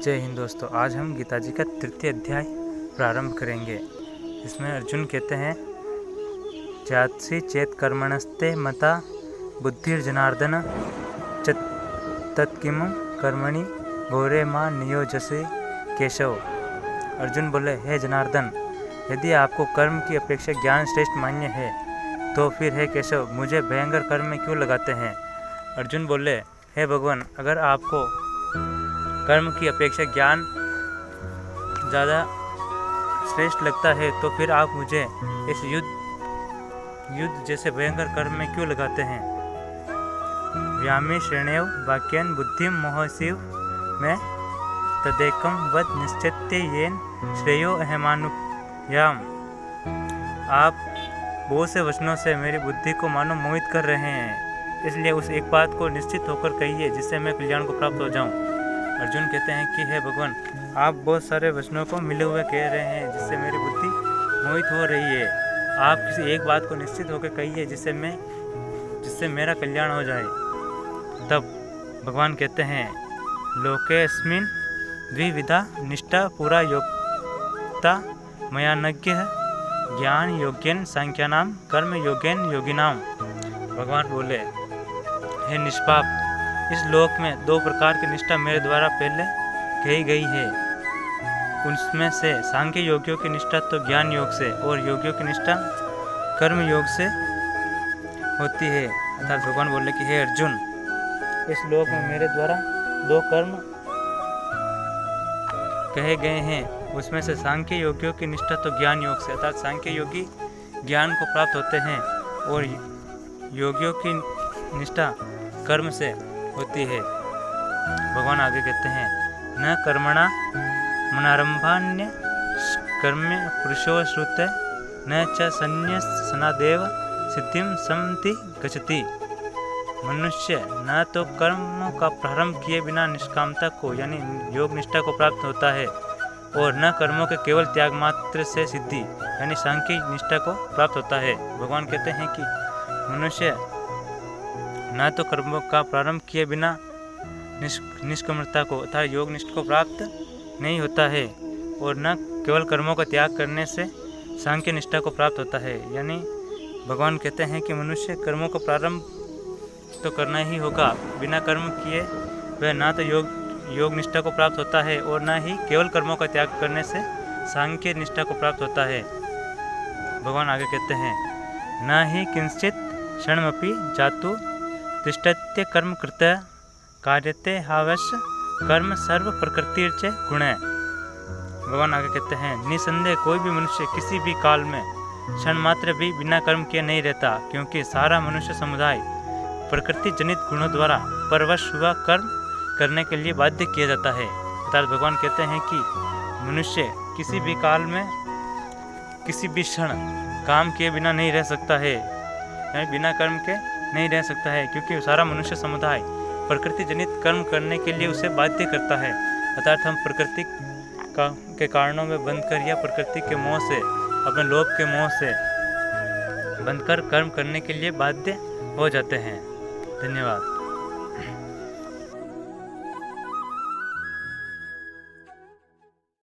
जय हिंद दोस्तों। आज हम गीता जी का तृतीय अध्याय प्रारंभ करेंगे। इसमें अर्जुन कहते हैं, जात्सि चेत कर्मणस्ते मता बुद्धिर्जनार्दन तत्किम कर्मणि घोरे मां नियोजसे केशव। अर्जुन बोले, हे जनार्दन, यदि आपको कर्म की अपेक्षा ज्ञान श्रेष्ठ मान्य है तो फिर हे केशव, मुझे भयंकर कर्म में क्यों लगाते हैं। अर्जुन बोले, हे भगवान, अगर आपको कर्म की अपेक्षा ज्ञान ज़्यादा श्रेष्ठ लगता है तो फिर आप मुझे इस युद्ध जैसे भयंकर कर्म में क्यों लगाते हैं। व्यामी श्रेणेव वाक्यन बुद्धिम मोहसिव में तदेकम वद निश्चित्य येन श्रेयो अहमानुयाम। आप बहुत से वचनों से मेरी बुद्धि को मानो मोहित कर रहे हैं, इसलिए उस एक बात को निश्चित होकर कहिए जिससे मैं कल्याण को प्राप्त हो जाऊं। अर्जुन कहते हैं कि हे भगवान, आप बहुत सारे वचनों को मिले हुए कह रहे हैं जिससे मेरी बुद्धि मोहित हो रही है। आप किसी एक बात को निश्चित होकर कहिए जिससे मेरा कल्याण हो जाए। तब भगवान कहते हैं, लोकेस्मिन् द्विविधा निष्ठा पुरा योक्ता मया नज्ञ ज्ञान योग्यन सांख्यानाम कर्म योग्यन योगिनाम। भगवान बोले, हे निष्पाप, इस लोक में दो प्रकार की निष्ठा मेरे द्वारा पहले कही गई है। उनमें से सांख्य योगियों की निष्ठा तो ज्ञान योग से और योगियों की निष्ठा कर्म योग से होती है। अर्थात भगवान बोले कि हे अर्जुन, इस लोक में मेरे द्वारा दो कर्म कहे गए हैं। उसमें से सांख्य योगियों की निष्ठा तो ज्ञान योग से, अर्थात सांख्य योगी ज्ञान को प्राप्त होते हैं और योगियों की निष्ठा कर्म से होती है। भगवान आगे कहते हैं, न कर्मणा मनारंभान्य कर्म्य पुरुषो श्रुते न च संन्यास सनादेव सिद्धिम समति गच्छति। मनुष्य न तो कर्म का प्रारंभ किए बिना निष्कामता को यानी योग निष्ठा को प्राप्त होता है और न कर्मों के केवल त्याग मात्र से सिद्धि यानी सांख्य निष्ठा को प्राप्त होता है। भगवान कहते हैं कि मनुष्य न तो कर्मों का प्रारंभ किए बिना निष्कर्मता को अर्थात योग निष्ठा को प्राप्त नहीं होता है और न केवल कर्मों का त्याग करने से सांख्य निष्ठा को प्राप्त होता है। यानी भगवान कहते हैं कि मनुष्य कर्मों का प्रारंभ तो करना ही होगा, बिना कर्म किए वह ना तो योग निष्ठा को प्राप्त होता है और न ही केवल कर्मों का त्याग करने से सांख्य निष्ठा को प्राप्त होता है। भगवान आगे कहते हैं, न ही किंचित क्षणमपि जातु तिष्ठत्य कर्म कृत कार्यते हावश्य कर्म सर्व प्रकृति च गुण। भगवान आगे कहते हैं, निसंदेह कोई भी मनुष्य किसी भी काल में क्षण मात्र भी बिना कर्म किए नहीं रहता, क्योंकि सारा मनुष्य समुदाय प्रकृति जनित गुणों द्वारा परवश हुआ कर्म करने के लिए बाध्य किया जाता है। अर्थात भगवान कहते हैं कि मनुष्य किसी भी काल में किसी भी क्षण काम किए बिना नहीं रह सकता है, यानी बिना कर्म के नहीं रह सकता है, क्योंकि सारा मनुष्य समुदाय प्रकृति जनित कर्म करने के लिए उसे बाध्य करता है। अर्थात हम प्रकृति के कारणों में बंधकर या प्रकृति के मोह से, अपने लोभ के मोह से बंधकर कर्म करने के लिए बाध्य हो जाते हैं। धन्यवाद।